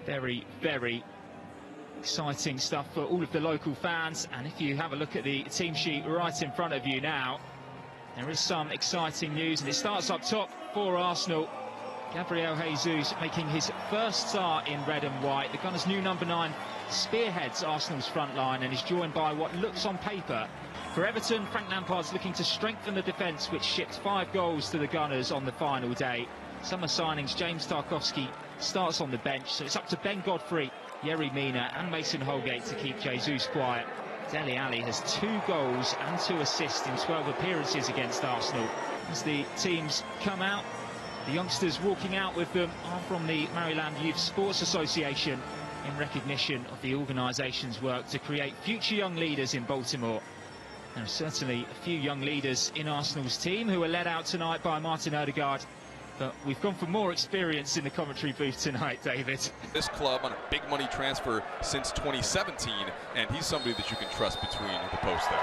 Very, very exciting stuff for all of the local fans. And if you have a look at the team sheet right in front of you now, there is some exciting news, and it starts up top for Arsenal. Gabriel Jesus making his first start in red and white. The Gunners' new number 9 spearheads Arsenal's front line and is joined by what looks on paper. For Everton, Frank Lampard's looking to strengthen the defence, which shipped 5 goals to the Gunners on the final day. Summer signings, James Tarkowski starts on the bench, so it's up to Ben Godfrey, Yerry Mina and Mason Holgate to keep Jesus quiet. Dele Alli has 2 goals and 2 assists in 12 appearances against Arsenal. As the teams come out, the youngsters walking out with them are from the Maryland Youth Sports Association in recognition of the organisation's work to create future young leaders in Baltimore. There are certainly a few young leaders in Arsenal's team who were led out tonight by Martin Odegaard. But we've gone for more experience in the commentary booth tonight, David. This club on a big money transfer since 2017, and he's somebody that you can trust between the posts there.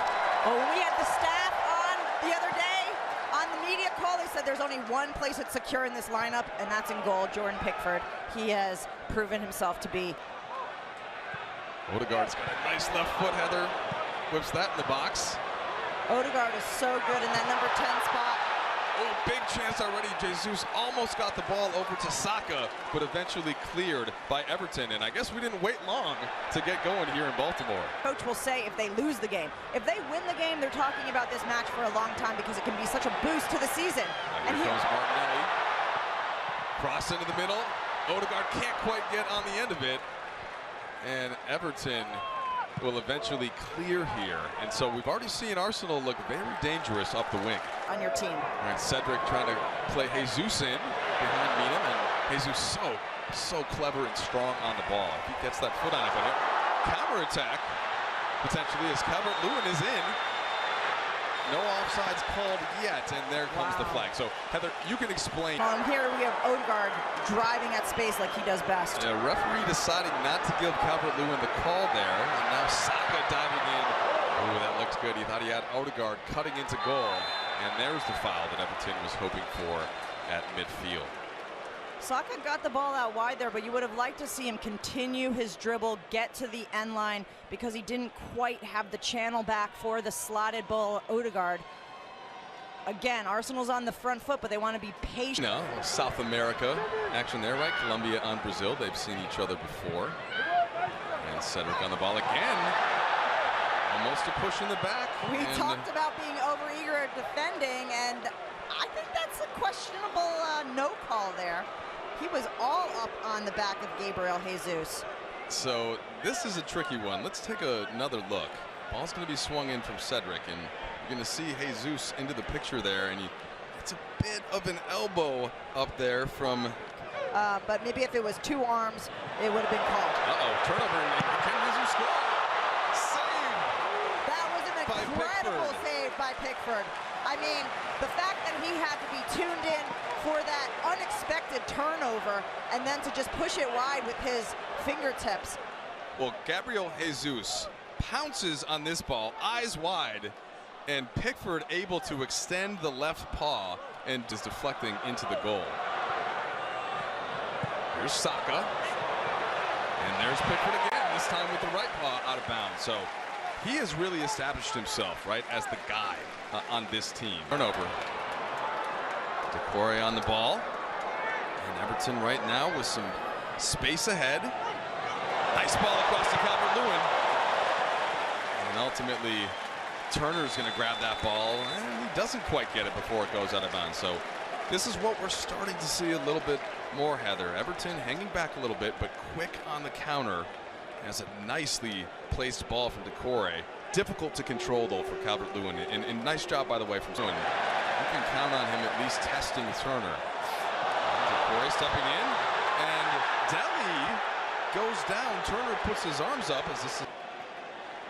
Well, when we had the staff on the other day, on the media call, they said there's only one place that's secure in this lineup, and that's in goal, Jordan Pickford. He has proven himself to be. Odegaard's got a nice left foot, Heather. Whips that in the box. Odegaard is so good in that number 10 spot. Oh, big chance already. Jesus almost got the ball over to Saka, but eventually cleared by Everton. And I guess we didn't wait long to get going here in Baltimore. Coach will say if they lose the game. If they win the game, they're talking about this match for a long time because it can be such a boost to the season. And here comes Martinelli. Cross into the middle. Odegaard can't quite get on the end of it. And Everton will eventually clear here. And so we've already seen Arsenal look very dangerous up the wing. On your team. All right, Cedric trying to play Jesus in behind Mina, and Jesus so clever and strong on the ball. If he gets that foot on it, but counter attack potentially as Calvert-Lewin is in. No offsides called yet, and there comes the flag. So Heather, you can explain. Here we have Odegaard driving at space like he does best. A referee deciding not to give Calvert-Lewin the call there, and now Saka diving in. Ooh, that looks good. He thought he had Odegaard cutting into goal, and there's the foul that Everton was hoping for at midfield. Saka got the ball out wide there, but you would have liked to see him continue his dribble, get to the end line, because he didn't quite have the channel back for the slotted ball. Odegaard. Again, Arsenal's on the front foot, but they want to be patient. No, South America action there, right? Colombia on Brazil. They've seen each other before. And Cedric on the ball again. Almost a push in the back. We talked about being overeager at defending, and I think that's a questionable no call there. He was all up on the back of Gabriel Jesus. So this is a tricky one. Let's take another look. Ball's going to be swung in from Cedric, and you're going to see Jesus into the picture there, and it's a bit of an elbow up there from... but maybe if it was 2 arms, it would have been called. Uh-oh, turnover, and can Jesus score? Save! That was an incredible save by Pickford. I mean, the fact that he had to be tuned in for that unexpected turnover and then to just push it wide with his fingertips. Well, Gabriel Jesus pounces on this ball, eyes wide, and Pickford able to extend the left paw and just deflecting into the goal. Here's Saka, and there's Pickford again, this time with the right paw out of bounds. So he has really established himself, right, as the guy on this team. Turnover. Decore on the ball. And Everton right now with some space ahead. Nice ball across to Calvert-Lewin. And ultimately, Turner's going to grab that ball, and he doesn't quite get it before it goes out of bounds. So this is what we're starting to see a little bit more, Heather. Everton hanging back a little bit, but quick on the counter. Has a nicely placed ball from Decore. Difficult to control, though, for Calvert-Lewin. And nice job, by the way, from Turner. You can count on him at least testing Turner. Decore stepping in, and Dele goes down. Turner puts his arms up as this is...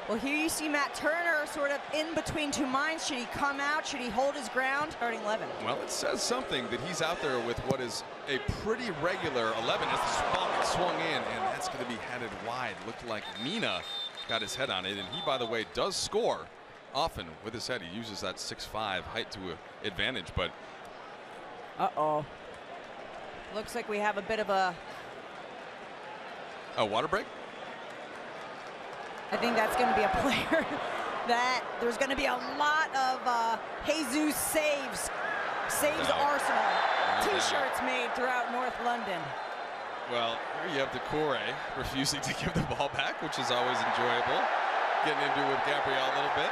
Well, here you see Matt Turner sort of in between 2 minds. Should he come out? Should he hold his ground? Starting 11. Well, it says something that he's out there with what is a pretty regular 11 as the ball gets swung in, and that's going to be headed wide. Looked like Mina got his head on it, and he, by the way, does score often with his head. He uses that 6'5" height to advantage, but... Uh-oh. Looks like we have a bit of a Oh, water break? I think that's going to be a player that there's going to be a lot of Jesus saves Arsenal T-shirts made throughout North London. Well, here you have Decore refusing to give the ball back, which is always enjoyable. Getting into it with Gabriel a little bit.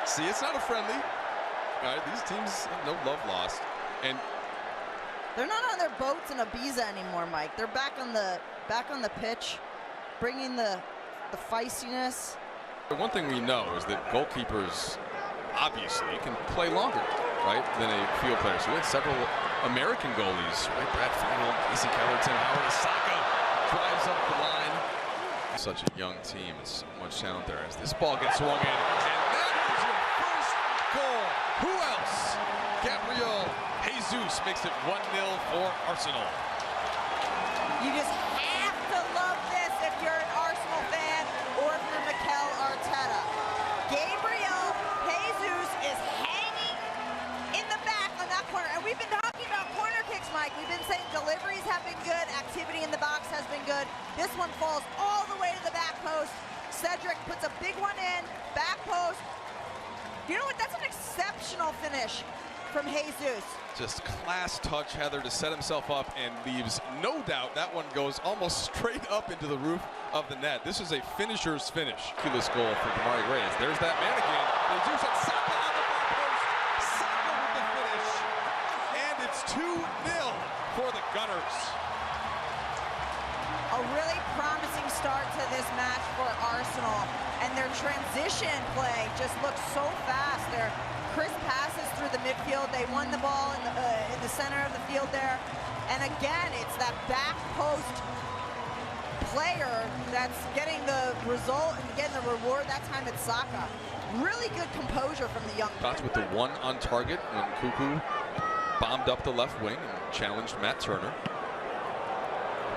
See, it's not a friendly. All right, these teams have no love lost. And they're not on their boats in Ibiza anymore, Mike. They're back on the pitch, bringing the feistiness. The one thing we know is that goalkeepers obviously can play longer, right, than a field player. So we had several American goalies, right? Brad Final, Casey Kellerton, Howard Asaka drives up the line. Such a young team, it's so much talent there as this ball gets swung in. And that is your first goal. Who else? Gabriel Jesus makes it 1-0 for Arsenal. You just have to love this if you're an Arsenal fan or if you're Mikel Arteta. Gabriel Jesus is hanging in the back on that corner. And we've been talking about corner kicks, Mike. We've been saying deliveries have been good, activity in the box has been good. This one falls all the way to the back post. Cedric puts a big one in, back post. You know what? That's an exceptional finish from Jesus. Just class touch, Heather, to set himself up and leaves no doubt that one goes almost straight up into the roof of the net. This is a finisher's finish. Ridiculous goal for Damari Reyes. There's that man again. Jesus and Saka on the back post. Saka with the finish. And it's 2-0 for the Gunners. A really promising start to this match for Arsenal, and their transition play just looks so fast. They're crisp passes through the midfield. They won the ball in the center of the field there, and again, it's that back post player that's getting the result and getting the reward. That time it's Saka. Really good composure from the young player. With the one on target when Cuckoo bombed up the left wing and challenged Matt Turner.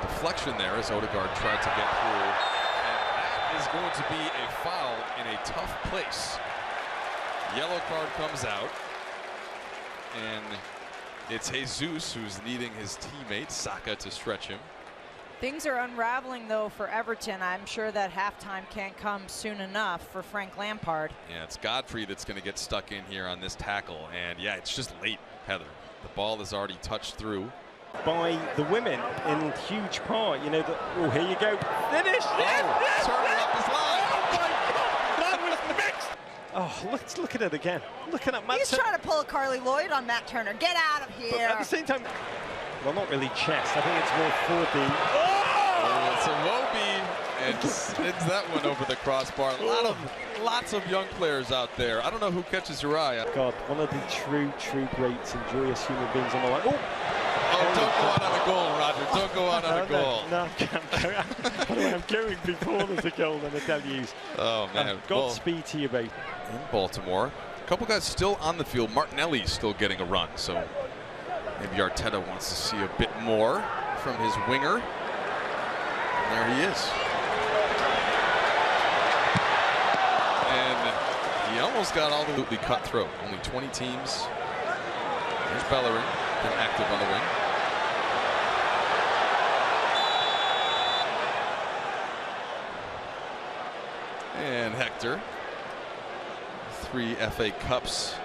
Deflection there as Odegaard tried to get through, and that is going to be a foul in a tough place. Yellow card comes out, and it's Jesus who's needing his teammate Saka to stretch him. Things are unraveling though for Everton. I'm sure that halftime can't come soon enough for Frank Lampard. Yeah, it's Godfrey that's going to get stuck in here on this tackle, and yeah, it's just late, Heather. The ball has already touched through. By the women in huge part, you know, oh, here you go. Finish! Oh, Turner up his line. Oh my God, that was mixed. Oh, let's look at it again. Looking at Matt. He's trying to pull a Carly Lloyd on Matt Turner. Get out of here. But at the same time, well, not really chest. I think it's more for the. Oh, it's a Wobie, and sends that one over the crossbar. Lots of young players out there. I don't know who catches your eye. God, one of the true greats and joyous human beings on the line. Oh, don't go out on a goal, Roger. Don't go out on a goal. No, I'm going before there's a goal and a deluge. Oh, man. Godspeed to you, mate. In Baltimore. A couple guys still on the field. Martinelli's still getting a run, so maybe Arteta wants to see a bit more from his winger. And there he is. And he almost got all the cutthroat. Only 20 teams. There's Bellerin, been active on the wing. And Hector, 3 FA Cups.